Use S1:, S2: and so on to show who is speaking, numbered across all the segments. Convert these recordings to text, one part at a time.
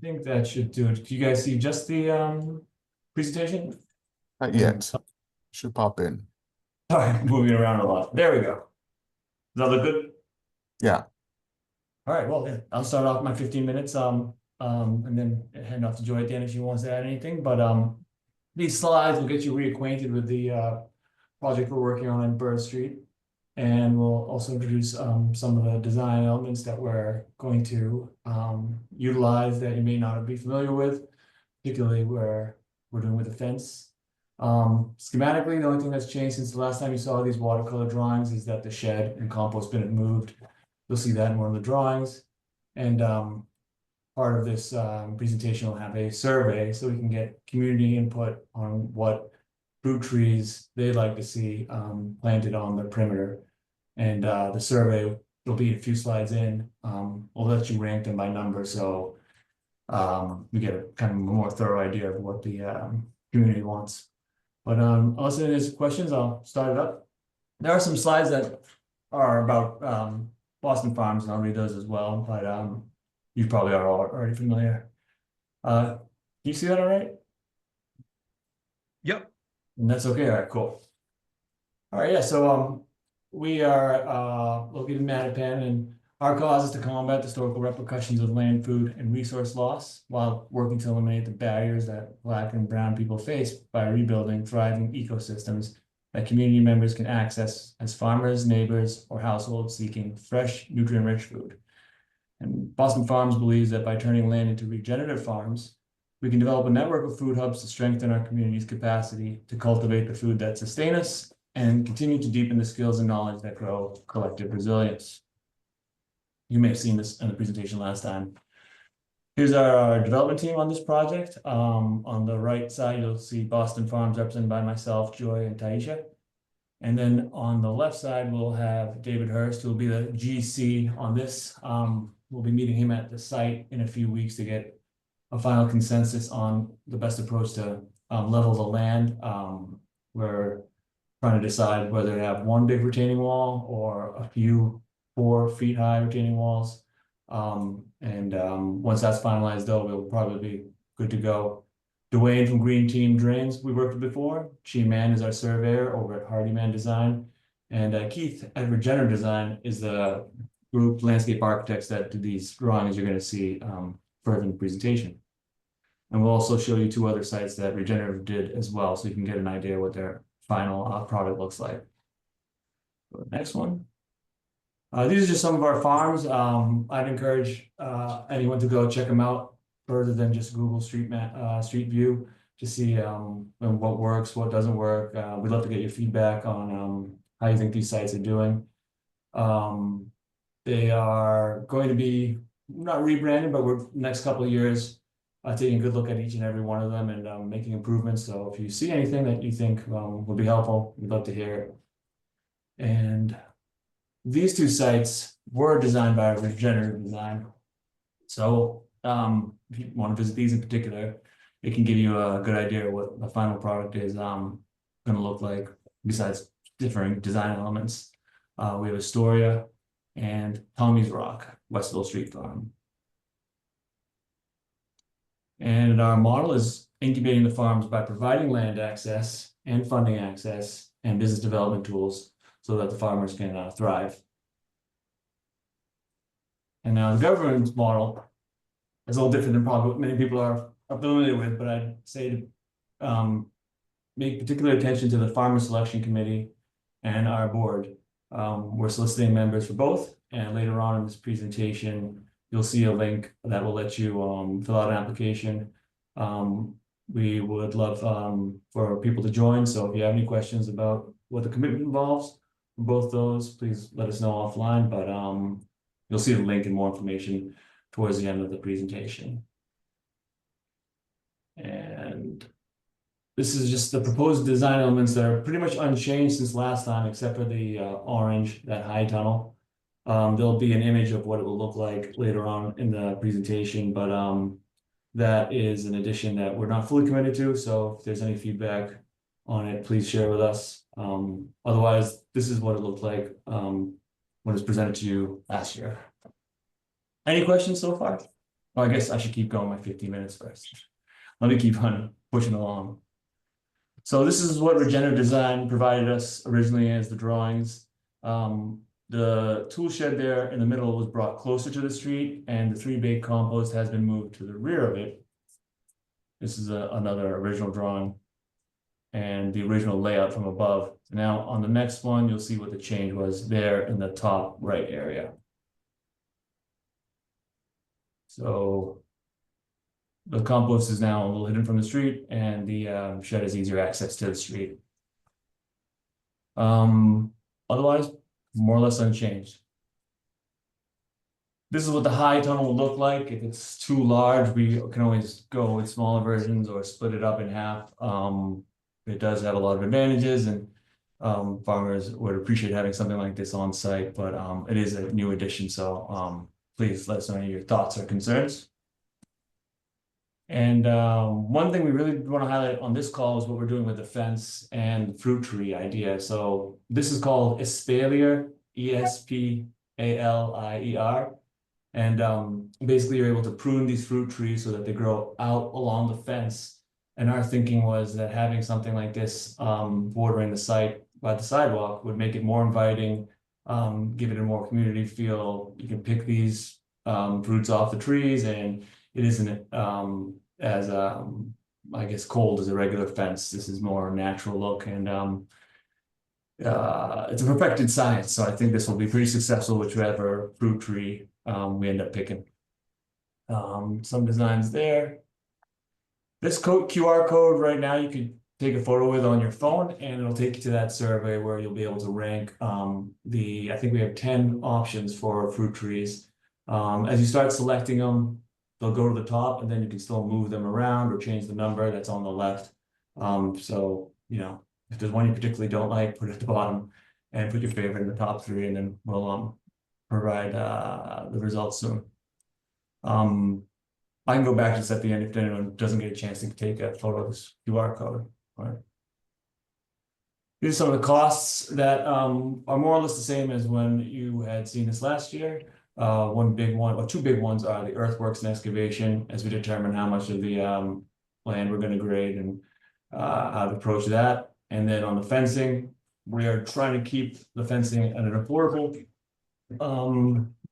S1: think that should do it. Do you guys see just the presentation?
S2: Not yet. Should pop in.
S1: Sorry, moving around a lot. There we go. Does that look good?
S2: Yeah.
S1: All right, well, yeah, I'll start off my 15 minutes, and then hand off to Joy at the end if she wants to add anything. But these slides will get you reacquainted with the project we're working on Burr Street. And we'll also introduce some of the design elements that we're going to utilize that you may not be familiar with, particularly where we're doing with the fence. Schematically, the only thing that's changed since the last time you saw these watercolor drawings is that the shed and compost bin have moved. You'll see that in one of the drawings. And part of this presentation will have a survey so we can get community input on what fruit trees they'd like to see planted on the perimeter. And the survey will be a few slides in. We'll let you rank them by number so we get a kind of more thorough idea of what the community wants. But unless there's questions, I'll start it up. There are some slides that are about Boston Farms, and I'll read those as well, but you probably are all already familiar. Can you see that all right?
S3: Yep.
S1: And that's okay. All right, cool. All right, yeah, so we are located in Mattapan, and our cause is to combat the historical repercussions of land, food, and resource loss while working to eliminate the barriers that Black and Brown people face by rebuilding thriving ecosystems that community members can access as farmers, neighbors, or households seeking fresh, nutrient-rich food. And Boston Farms believes that by turning land into regenerative farms, we can develop a network of food hubs to strengthen our community's capacity to cultivate the food that sustain us and continue to deepen the skills and knowledge that grow collective resilience. You may have seen this in the presentation last time. Here's our development team on this project. On the right side, you'll see Boston Farms represented by myself, Joy, and Taisha. And then on the left side, we'll have David Hurst, who will be the GC on this. We'll be meeting him at the site in a few weeks to get a final consensus on the best approach to level the land. We're trying to decide whether to have one big retaining wall or a few 4 feet high retaining walls. Once that's finalized, though, we'll probably be good to go. Dwayne from Green Team Drains we worked with before. Chi Man is our surveyor over at Hardyman Design. And Keith at Regenerative Design is the group landscape architects that do these drawings you're going to see further in the presentation. And we'll also show you 2 other sites that Regenerative did as well, so you can get an idea what their final product looks like. Go to the next one. These are just some of our farms. I'd encourage anyone to go check them out further than just Google Street View to see what works, what doesn't work. We'd love to get your feedback on how you think these sites are doing. They are going to be not rebranded, but we're next couple of years taking a good look at each and every one of them and making improvements. So if you see anything that you think would be helpful, we'd love to hear it. And these 2 sites were designed by Regenerative Design. So if you want to visit these in particular, it can give you a good idea of what the final product is going to look like, besides differing design elements. We have Astoria and Tommy's Rock, Westville Street Farm. And our model is incubating the farms by providing land access and funding access and business development tools so that the farmers can thrive. And now the governance model is a little different than probably what many people are familiar with, but I'd say to make particular attention to the Farmer Selection Committee and our board. We're soliciting members for both, and later on in this presentation, you'll see a link that will let you fill out an application. We would love for people to join, so if you have any questions about what the commitment involves for both those, please let us know offline, but you'll see the link and more information towards the end of the presentation. And this is just the proposed design elements that are pretty much unchanged since last time, except for the orange, that high tunnel. There'll be an image of what it will look like later on in the presentation, but that is an addition that we're not fully committed to. So if there's any feedback on it, please share with us. Otherwise, this is what it looked like when it was presented to you last year. Any questions so far? Well, I guess I should keep going my 15 minutes first. Let me keep on pushing along. So this is what Regenerative Design provided us originally as the drawings. The tool shed there in the middle was brought closer to the street, and the 3-bay compost has been moved to the rear of it. This is another original drawing and the original layout from above. Now on the next one, you'll see what the change was there in the top right area. So the compost is now a little hidden from the street, and the shed has easier access to the street. Otherwise, more or less unchanged. This is what the high tunnel will look like. If it's too large, we can always go with smaller versions or split it up in half. It does have a lot of advantages, and farmers would appreciate having something like this on site, but it is a new addition, so please let us know your thoughts or concerns. And one thing we really want to highlight on this call is what we're doing with the fence and fruit tree idea. So this is called espalier, Espalier. And basically you're able to prune these fruit trees so that they grow out along the fence. And our thinking was that having something like this bordering the site by the sidewalk would make it more inviting, give it a more community feel. You can pick these fruits off the trees, and it isn't as I guess cold as a regular fence. This is more natural look, and it's a perfected science. So I think this will be pretty successful, whichever fruit tree we end up picking. Some designs there. This QR code right now you could take a photo with on your phone, and it'll take you to that survey where you'll be able to rank I think we have 10 options for fruit trees. As you start selecting them, they'll go to the top, and then you can still move them around or change the number that's on the left. So, you know, if there's one you particularly don't like, put it at the bottom and put your favorite in the top 3, and then we'll provide the results soon. I can go back to this at the end if anyone doesn't get a chance to take a photo of this QR code. All right. These are some of the costs that are more or less the same as when you had seen this last year. One big one, or two big ones, are the earthworks and excavation, as we determine how much of the land we're going to grade and how to approach that. And then on the fencing, we are trying to keep the fencing at an affordable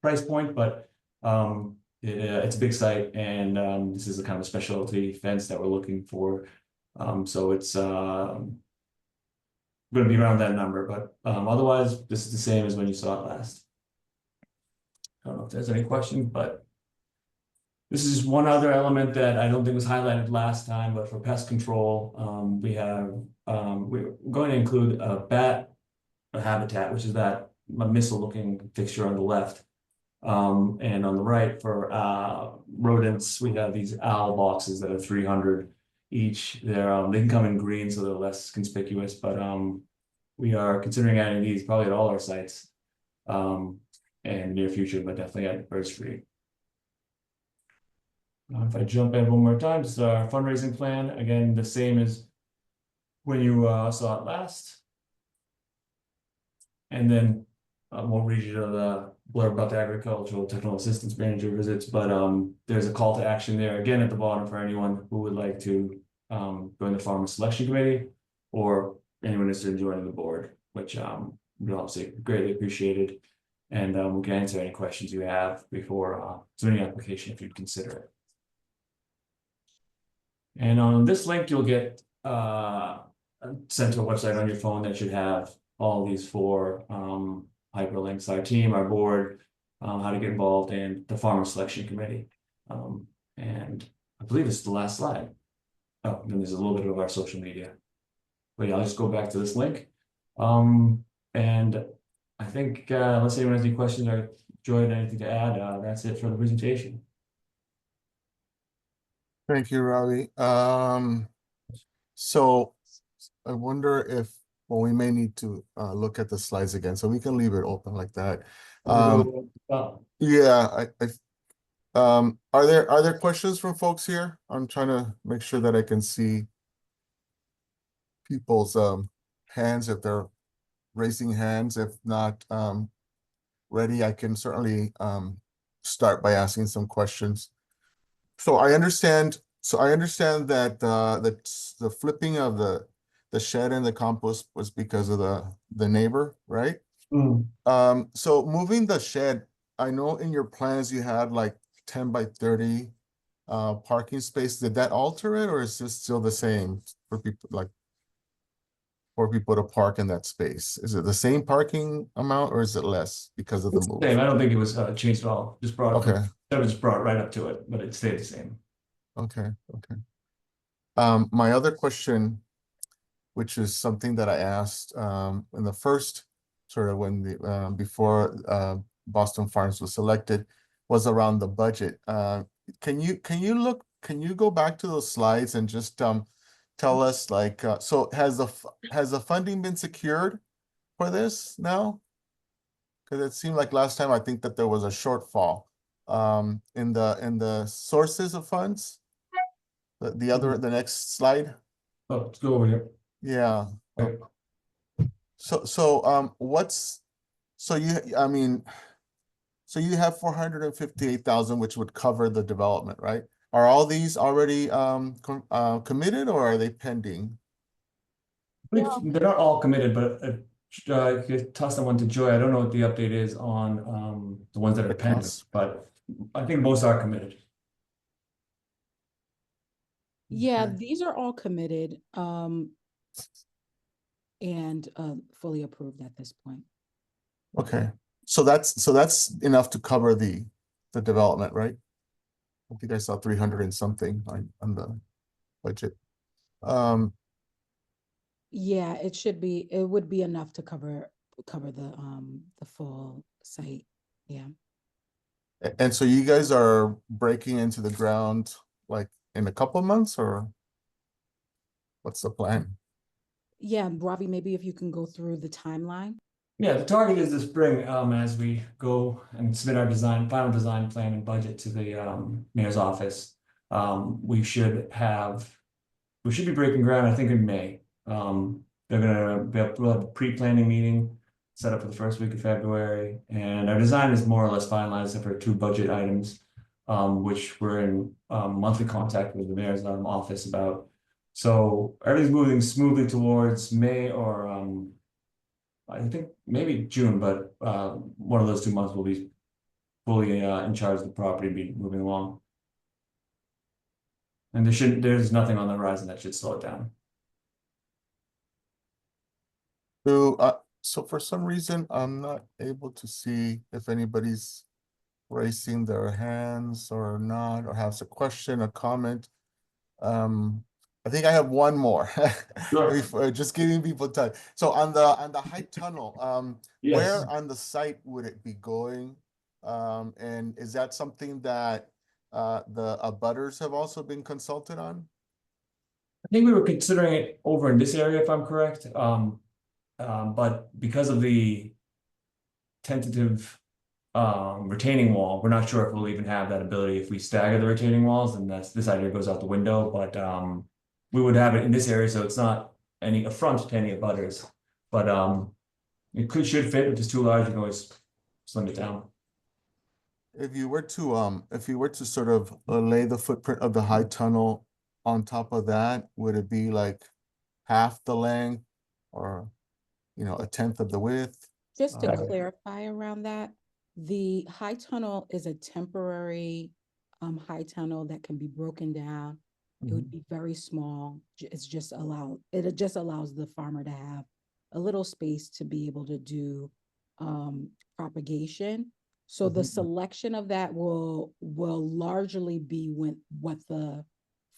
S1: price point, but it's a big site, and this is a kind of specialty fence that we're looking for. So it's going to be around that number, but otherwise, this is the same as when you saw it last. I don't know if there's any questions, but this is one other element that I don't think was highlighted last time, but for pest control, we're going to include a bat habitat, which is that missile-looking fixture on the left. And on the right for rodents, we have these owl boxes that are 300 each. They can come in green, so they're less conspicuous, but we are considering adding these probably at all our sites in the near future, but definitely at First Street. If I jump in one more time, this is our fundraising plan. Again, the same as when you saw it last. And then I won't read you the blurb about the agricultural technical assistance manager visits, but there's a call to action there again at the bottom for anyone who would like to join the farmer selection committee, or anyone who's interested in joining the board, which we'll obviously greatly appreciated. And we can answer any questions you have before submitting an application if you'd consider it. And on this link, you'll get sent to a website on your phone that should have all these 4 hyperlinks: our team, our board, how to get involved, and the farmer selection committee. And I believe it's the last slide. Oh, then there's a little bit of our social media. But yeah, I'll just go back to this link. And I think unless anyone has any questions or Joy had anything to add, that's it for the presentation.
S2: Thank you, Robbie. So I wonder if, well, we may need to look at the slides again, so we can leave it open like that. Yeah, are there questions from folks here? I'm trying to make sure that I can see people's hands if they're raising hands. If not ready, I can certainly start by asking some questions. So I understand, that the flipping of the shed and the compost was because of the neighbor, right?
S1: Mm.
S2: So moving the shed, I know in your plans you had like 10 by 30 parking space. Did that alter it, or is this still the same for people, like for people to park in that space? Is it the same parking amount, or is it less because of the
S1: It's the
S2: move?
S1: same. I don't think it was changed at all. Just brought it from,
S2: Okay,
S1: just brought it right up to it, but it stayed the same.
S2: okay, okay. My other question, which is something that I asked in the first sort of when the before Boston Farms was selected, was around the budget. Can you go back to those slides and just tell us, like, so has the funding been secured for this now? Because it seemed like last time I think that there was a shortfall in the sources of funds. The next slide.
S1: Oh, let's go over here.
S2: Yeah.
S1: Okay.
S2: What's so you I mean, so you have 458,000, which would cover the development, right? Are all these already committed, or are they pending?
S1: They're not all committed, but I could toss that one to Joy. I don't know what the update is on the ones that are
S2: The
S1: pending,
S2: costs?
S1: but I think most are committed.
S3: Yeah,
S2: Okay.
S3: these are all committed and fully approved at this point.
S2: Okay. So that's enough to cover the development, right? I think I saw 300 and something on the budget.
S3: Yeah, it would be enough to cover the full site. Yeah.
S2: And so you guys are breaking into the ground like in a couple of months, or what's the plan?
S3: Yeah, Ravi, maybe if you can go through the timeline.
S1: Yeah, the target is this spring, as we go and submit our final design plan and budget to the mayor's office. We should be breaking ground, I think, in May. They're gonna we'll have a pre-planning meeting set up for the first week of February, and our design is more or less finalized except for two budget items, which we're in monthly contact with the mayor's office about. So everything's moving smoothly towards May or I think maybe June, but one of those 2 months will be fully in charge of the property, be moving along. And there's nothing on the horizon that should slow it down.
S2: So for some reason, I'm not able to see if anybody's raising their hands or not, or has a question, a comment. I think I have one more.
S1: Sure.
S2: Just giving people time. So on the high tunnel,
S1: Yes.
S2: where on the site would it be going? And is that something that the abutters have also been consulted on?
S1: I think we were considering it over in this area, if I'm correct. But because of the tentative retaining wall, we're not sure if we'll even have that ability if we stagger the retaining walls, and this idea goes out the window. But we would have it in this area, so it's not any affront to any abutters. But it should fit. If it's too large, you can always slim it down.
S2: If you were to sort of lay the footprint of the high tunnel on top of that, would it be like half the length, or, a tenth of the width?
S3: Just to
S2: Um,
S3: clarify around that, the high tunnel is a temporary high tunnel that can be broken down. It would be very small. It just allows the farmer to have a little space to be able to do propagation. So the
S2: Mhm.
S3: selection of that will largely be what the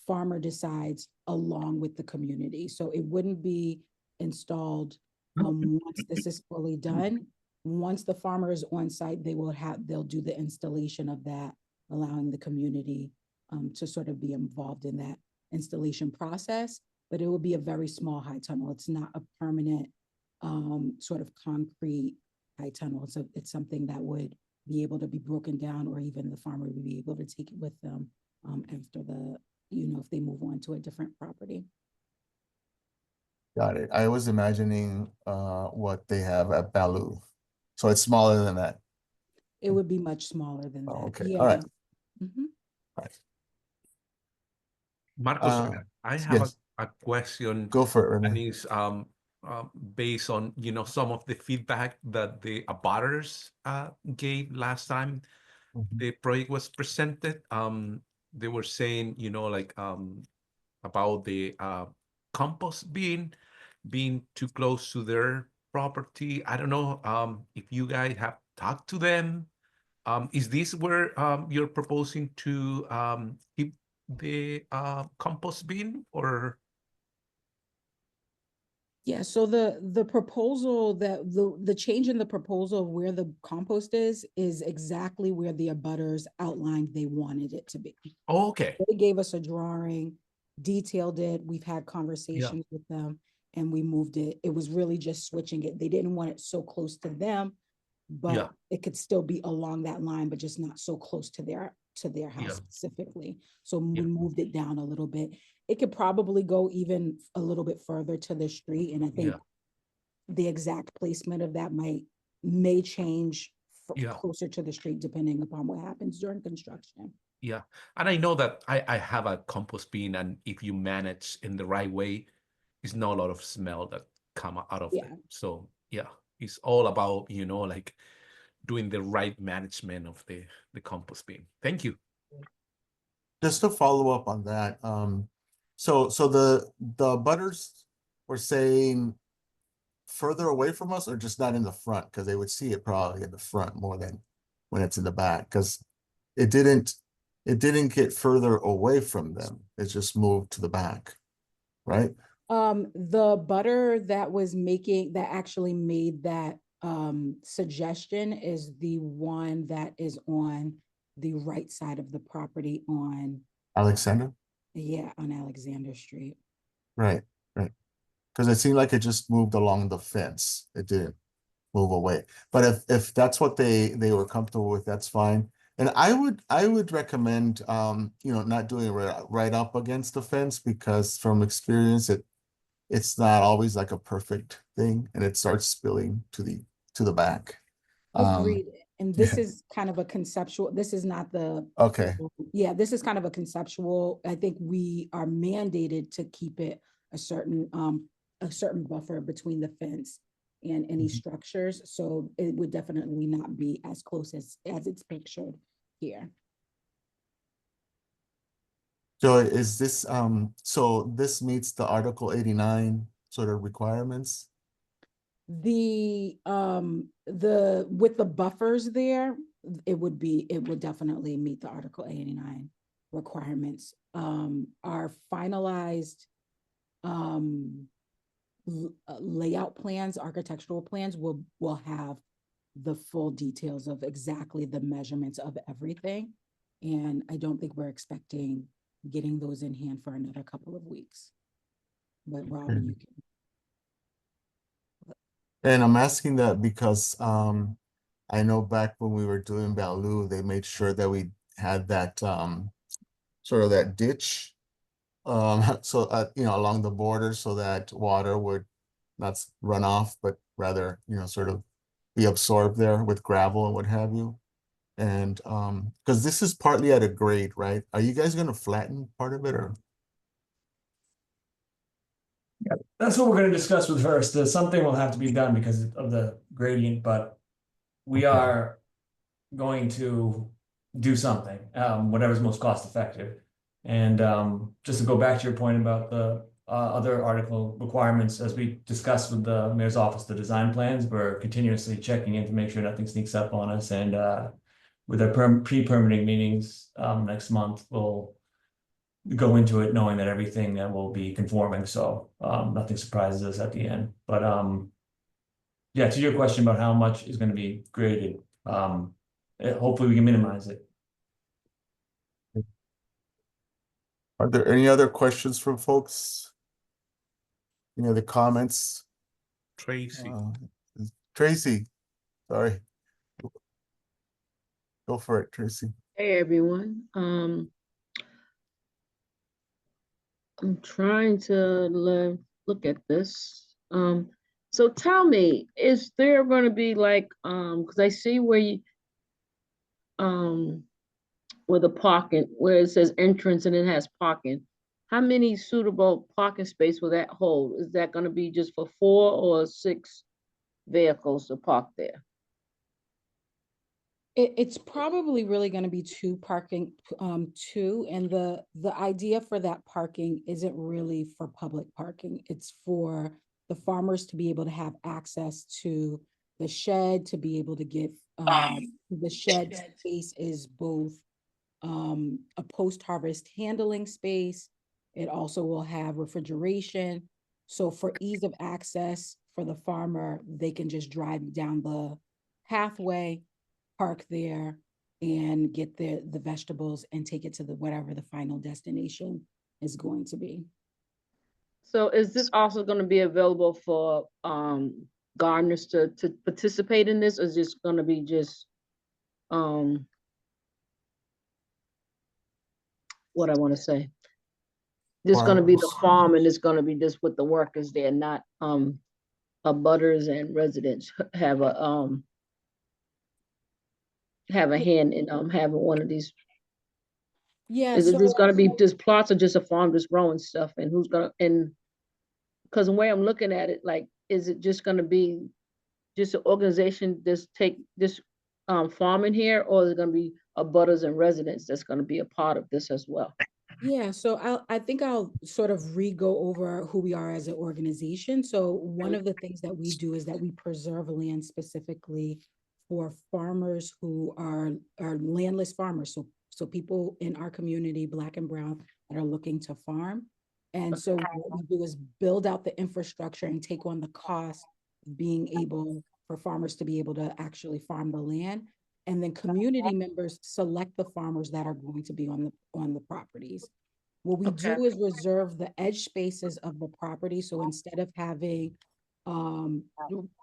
S3: farmer decides along with the community. So it wouldn't be installed once this is fully done. Once the farmer is on site, they'll do the installation of that, allowing the community to sort of be involved in that installation process. But it will be a very small high tunnel. It's not a permanent sort of concrete high tunnel. So it's something that would be able to be broken down, or even the farmer would be able to take it with them after if they move on to a different property.
S2: Got it. I was imagining what they have at Baloo. So it's smaller than that.
S3: It would be much smaller than
S2: Oh,
S3: that.
S2: okay.
S3: Yeah.
S2: All right.
S3: Mhm.
S2: All right.
S4: Marcos,
S2: Uh,
S4: I have
S2: yes,
S4: a question,
S2: go for it,
S4: and
S2: Rene.
S4: is based on, you know, some of the feedback that the abutters gave last time
S2: Mhm.
S4: the project was presented. They were saying, you know, like about the compost being too close to their property. I don't know if you guys have talked to them. Is this where you're proposing to keep the compost bin, or?
S3: Yeah, so the proposal that the change in the proposal of where the compost is exactly where the abutters outlined they wanted it to be.
S4: Oh, okay.
S3: They gave us a drawing, detailed it. We've had
S4: Yeah.
S3: conversations with them and we moved it. It was really just switching it. They didn't want it so close to them, but
S4: Yeah.
S3: it could still be along that line, but just not so close to their
S4: Yeah.
S3: house specifically. So
S4: Yeah.
S3: we moved it down a little bit. It could probably go even a little bit further to the street. And I think
S4: Yeah.
S3: the exact placement of that may change
S4: Yeah.
S3: closer to the street depending upon what happens during construction.
S4: Yeah. And I know that I have a compost bin, and if you manage in the right way, it's not a lot of smell that come out of
S3: Yeah.
S4: it. So yeah, it's all about, you know, like doing the right management of the compost bin. Thank you.
S2: Just to follow up on that, so the butters were saying further away from us or just not in the front, because they would see it probably in the front more than when it's in the back, because it didn't get further away from them. It just moved to the back, right?
S3: The butter that actually made that suggestion is the one that is on the right side of the property on
S2: Alexander,
S3: on Alexander Street.
S2: right, right. Because it seemed like it just moved along the fence. It didn't move away. But if that's what they were comfortable with, that's fine. And I would recommend not doing it right up against the fence, because from experience it's not always like a perfect thing, and it starts spilling to the back.
S3: Agreed. And this
S2: yeah.
S3: is kind of a conceptual, this is not the,
S2: Okay.
S3: yeah, this is kind of a conceptual. I think we are mandated to keep it a certain buffer between the fence and any structures. So it would definitely not be as close as it's pictured here.
S2: So is this so this meets the Article 89 sort of requirements?
S3: The with the buffers there, it would definitely meet the Article 89 requirements. Our finalized layout plans, architectural plans will have the full details of exactly the measurements of everything. And I don't think we're expecting getting those in hand for another couple of weeks. But Robin, you can.
S2: And I'm asking that because I know back when we were doing Baloo, they made sure that we had that sort of that ditch so along the border, so that water would not run off, but rather sort of be absorbed there with gravel and what have you. And because this is partly at a grade, right? Are you guys going to flatten part of it, or?
S1: That's what we're gonna discuss with her. So something will have to be done because of the gradient, but we
S2: Okay.
S1: are going to do something, whatever's most cost effective. And just to go back to your point about the other article requirements, as we discussed with the mayor's office, the design plans, we're continuously checking in to make sure nothing sneaks up on us. And with our pre-permitting meetings next month, we'll go into it knowing that everything will be conforming. So nothing surprises us at the end. But yeah, to your question about how much is going to be graded, hopefully we can minimize it.
S2: Are there any other questions from folks? Any other comments?
S4: Tracy.
S2: Tracy, sorry. Go for it, Tracy.
S5: Hey everyone. I'm trying to look at this. So tell me, is there going to be like because I see where you where the parking, where it says entrance and it has parking. how many suitable parking space will that hold? Is that gonna be just for 4 or 6 vehicles to park there?
S3: It's probably really gonna be two parking, two, and the idea for that parking isn't really for public parking. It's for the farmers to be able to have access to the shed, to be able to get, the shed space is both a post-harvest handling space. It also will have refrigeration. So for ease of access for the farmer, they can just drive down the pathway, park there, and get the vegetables and take it to the whatever the final destination is going to be.
S5: So is this also gonna be available for gardeners to participate in this, or is this gonna be just what I wanna say? This gonna be the farm and it's gonna be just with the workers there, not butters and residents have a hand in having one of these.
S3: Yeah,
S5: Is it
S3: so
S5: just gonna be just plots or just a farm just growing stuff, and who's gonna, and because the way I'm looking at it, like, is it just gonna be just an organization just take this farm in here, or is it gonna be a butters and residents that's gonna be a part of this as well?
S3: yeah, so I think I'll sort of re-go over who we are as an organization. So one of the things that we do is that we preserve land specifically for farmers who are landless farmers. So people in our community, Black and Brown, that are looking to farm. And so what we do is build out the infrastructure and take on the cost of being able for farmers to be able to actually farm the land. And then community members select the farmers that are going to be on the properties. What we
S5: Okay.
S3: do is reserve the edge spaces of the property. So instead of having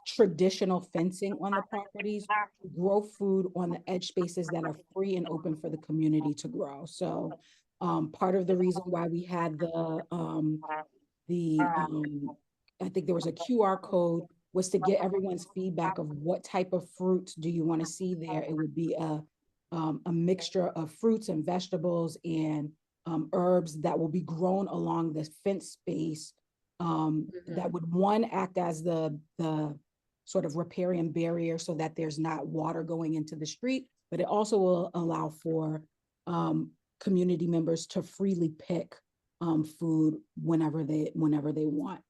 S3: traditional fencing on the properties, we grow food on the edge spaces that are free and open for the community to grow. So part of the reason why we had I think there was a QR code, was to get everyone's feedback of what type of fruits do you want to see there. It would be a mixture of fruits and vegetables and herbs that will be grown along this fence space, that would, one, act as the sort of riparian barrier so that there's not water going into the street, but it also will allow for community members to freely pick food whenever they want.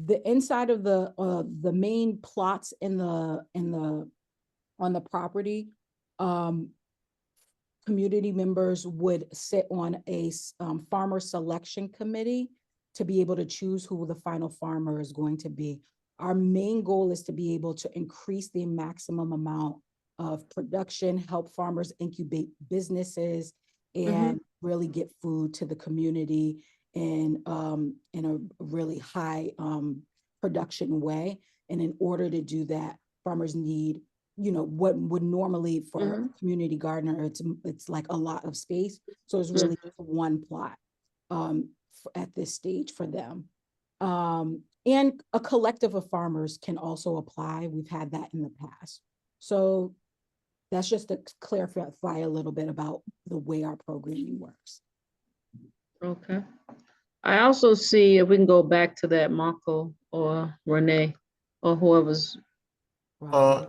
S3: The inside of the main plots on the property, community members would sit on a farmer selection committee to be able to choose who the final farmer is going to be. Our main goal is to be able to increase the maximum amount of production, help farmers incubate businesses, and really get food to the community in a really high production way. And in order to do that, farmers need, what would normally for a community gardener, it's like a lot of space. So it's really one plot at this stage for them. And a collective of farmers can also apply. We've had that in the past. So that's just to clarify a little bit about the way our programming works.
S5: Okay. I also see, if we can go back to that, Marco or Renee or whoever's, yeah,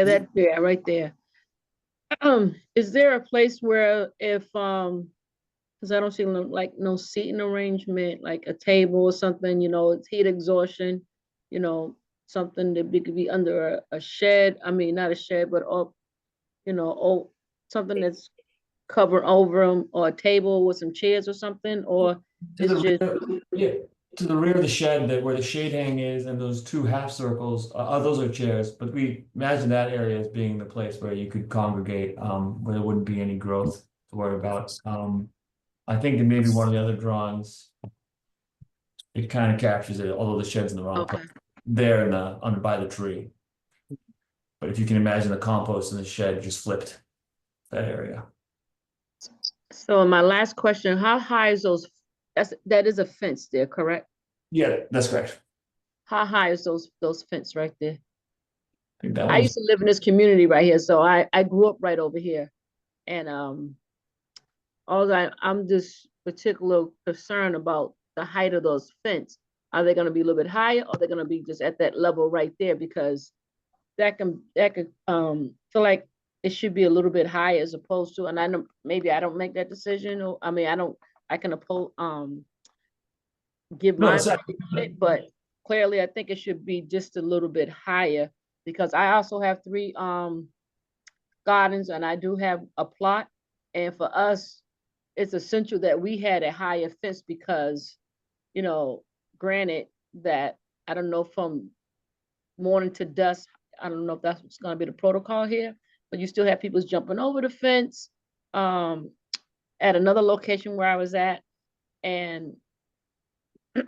S5: that, yeah, right there. Is there a place where if because I don't see no seating arrangement, like a table or something, it's heat exhaustion, something that could be under a shed. I mean, not a shed, but something that's covered over them, or a table with some chairs or something, or it's just
S1: to the rear of the shed, where the shade hang is, and those two half circles, those are chairs. But we imagine that area as being the place where you could congregate, where there wouldn't be any growth to worry about. I think that maybe one of the other drawings, it kind of captures it, although the shed's in the wrong place. There by the tree. But if you can imagine the compost in the shed just flipped that area.
S5: So my last question, how high is that is a fence there, correct?
S1: Yeah, that's correct.
S5: How high is those fence right there?
S1: I
S5: used to live in this community right here, so I grew up right over here. And I'm just particular concern about the height of those fence. Are they gonna be a little bit higher, or they're gonna be just at that level right there? Because that could feel like it should be a little bit higher as opposed to, and I know maybe I don't make that decision, or I mean, I can give
S1: No,
S5: my
S1: it's
S5: opinion on it, but clearly I think it should be just a little bit higher, because I also have 3 gardens and I do have a plot. And for us, it's essential that we had a higher fence because, you know, granted that I don't know, from morning to dusk, I don't know if that's what's gonna be the protocol here, but you still have people jumping over the fence. At another location where I was at, and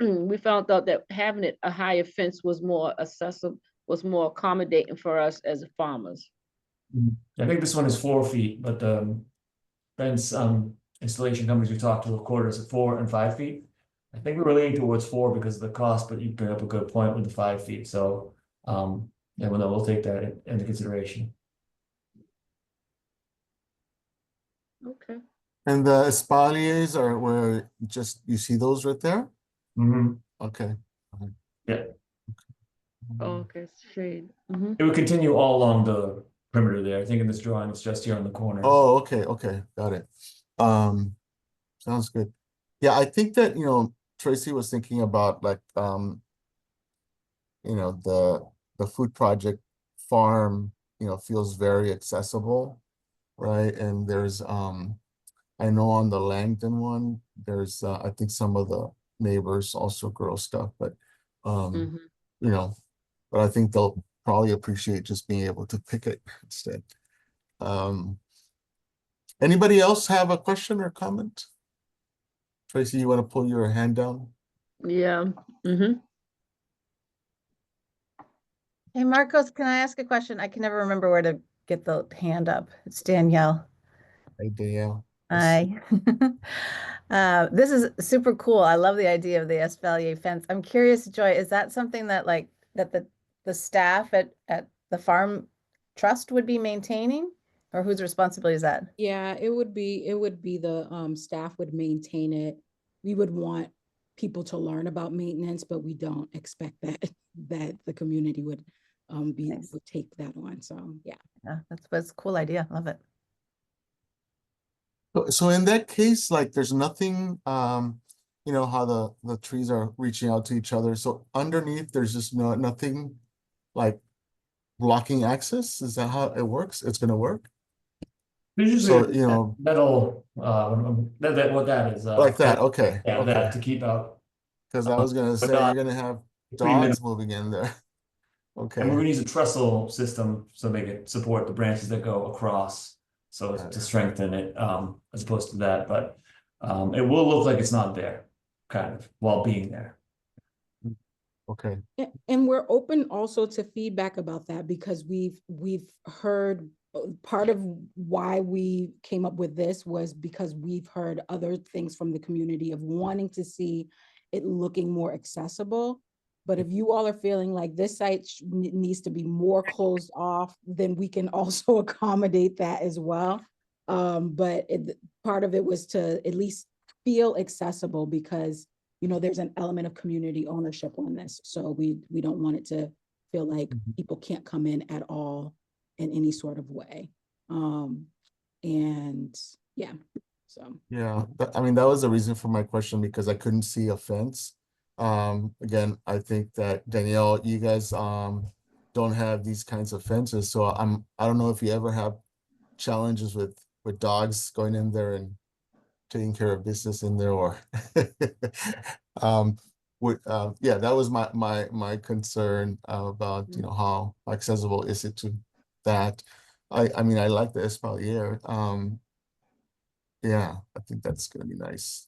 S5: we found out that having it a higher fence was more accessible, was more accommodating for us as farmers.
S1: I think this one is 4 feet, but the fence installation companies we talked to, a quarter is at 4 and 5 feet. I think we were leaning towards 4 because of the cost, but you bring up a good point with the 5 feet. So yeah, well, no, we'll take that into consideration.
S5: Okay.
S2: And the espaliers are where just, you see those right there?
S1: Mhm.
S2: Okay.
S1: Yeah,
S5: Oh, okay, shade. Mhm.
S1: it would continue all along the perimeter there. I think in this drawing, it's just here on the corner.
S2: Oh, okay, okay, got it. Sounds good. Yeah, I think that, Tracy was thinking about like, the food project farm, feels very accessible, right? And there's, I know on the Langdon one, there's, I think some of the neighbors also grow stuff, but,
S5: Mhm.
S2: you know, but I think they'll probably appreciate just being able to pick it instead. Anybody else have a question or comment? Tracy, you want to pull your hand down?
S5: Yeah. Mhm.
S6: Hey, Marcos, can I ask a question? I can never remember where to get the hand up. It's Danielle.
S2: Hey, Danielle.
S6: Hi. This is super cool. I love the idea of the espalier fence. I'm curious, Joy, is that something that the staff at the farm trust would be maintaining? Or whose responsibility is that?
S3: Yeah, it would be the staff would maintain it. We would want people to learn about maintenance, but we don't expect that that the community would
S6: Nice.
S3: would take that on. So yeah.
S6: Yeah, that's a cool idea. Love it.
S2: So in that case, like there's nothing, how the trees are reaching out to each other. So underneath, there's just nothing like blocking access. Is that how it works? It's gonna work?
S1: There's
S2: So,
S1: usually metal, what that is.
S2: like that, okay,
S1: Yeah,
S2: okay.
S1: that to keep out.
S2: Because I was gonna
S1: but
S2: say,
S1: not-
S2: you're gonna have
S1: pretty
S2: dogs moving in there.
S1: And we're
S2: Okay,
S1: gonna use a trestle system so they can support the branches that go across. So
S2: Got
S1: to
S2: it.
S1: strengthen it, as opposed to that, but it will look like it's not there, kind of, while being there.
S2: okay.
S3: And we're open also to feedback about that because we've heard part of why we came up with this was because we've heard other things from the community of wanting to see it looking more accessible. But if you all are feeling like this site needs to be more closed off, then we can also accommodate that as well. But part of it was to at least feel accessible because there's an element of community ownership on this. So we don't want it to feel like people can't come in at all in any sort of way. And yeah, so.
S2: Yeah, I mean, that was the reason for my question because I couldn't see a fence. Again, I think that Danielle, you guys don't have these kinds of fences. So I don't know if you ever have challenges with dogs going in there and taking care of business in there or yeah, that was my concern about how accessible is it to that. I mean I like the espalier. Yeah, I think that's gonna be nice.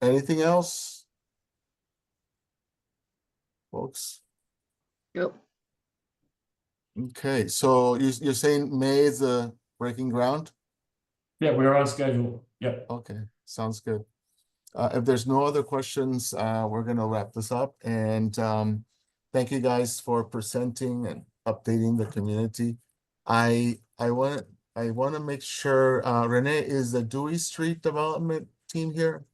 S2: Anything else, folks?
S5: Yep.
S2: Okay, so you're saying May is the breaking ground?
S1: Yeah, we're on schedule. Yep.
S2: Okay, sounds good. If there's no other questions, we're gonna wrap this up and thank you guys for presenting and updating the community. I want I want to make sure, Renee, is the Dewey Street Development team here?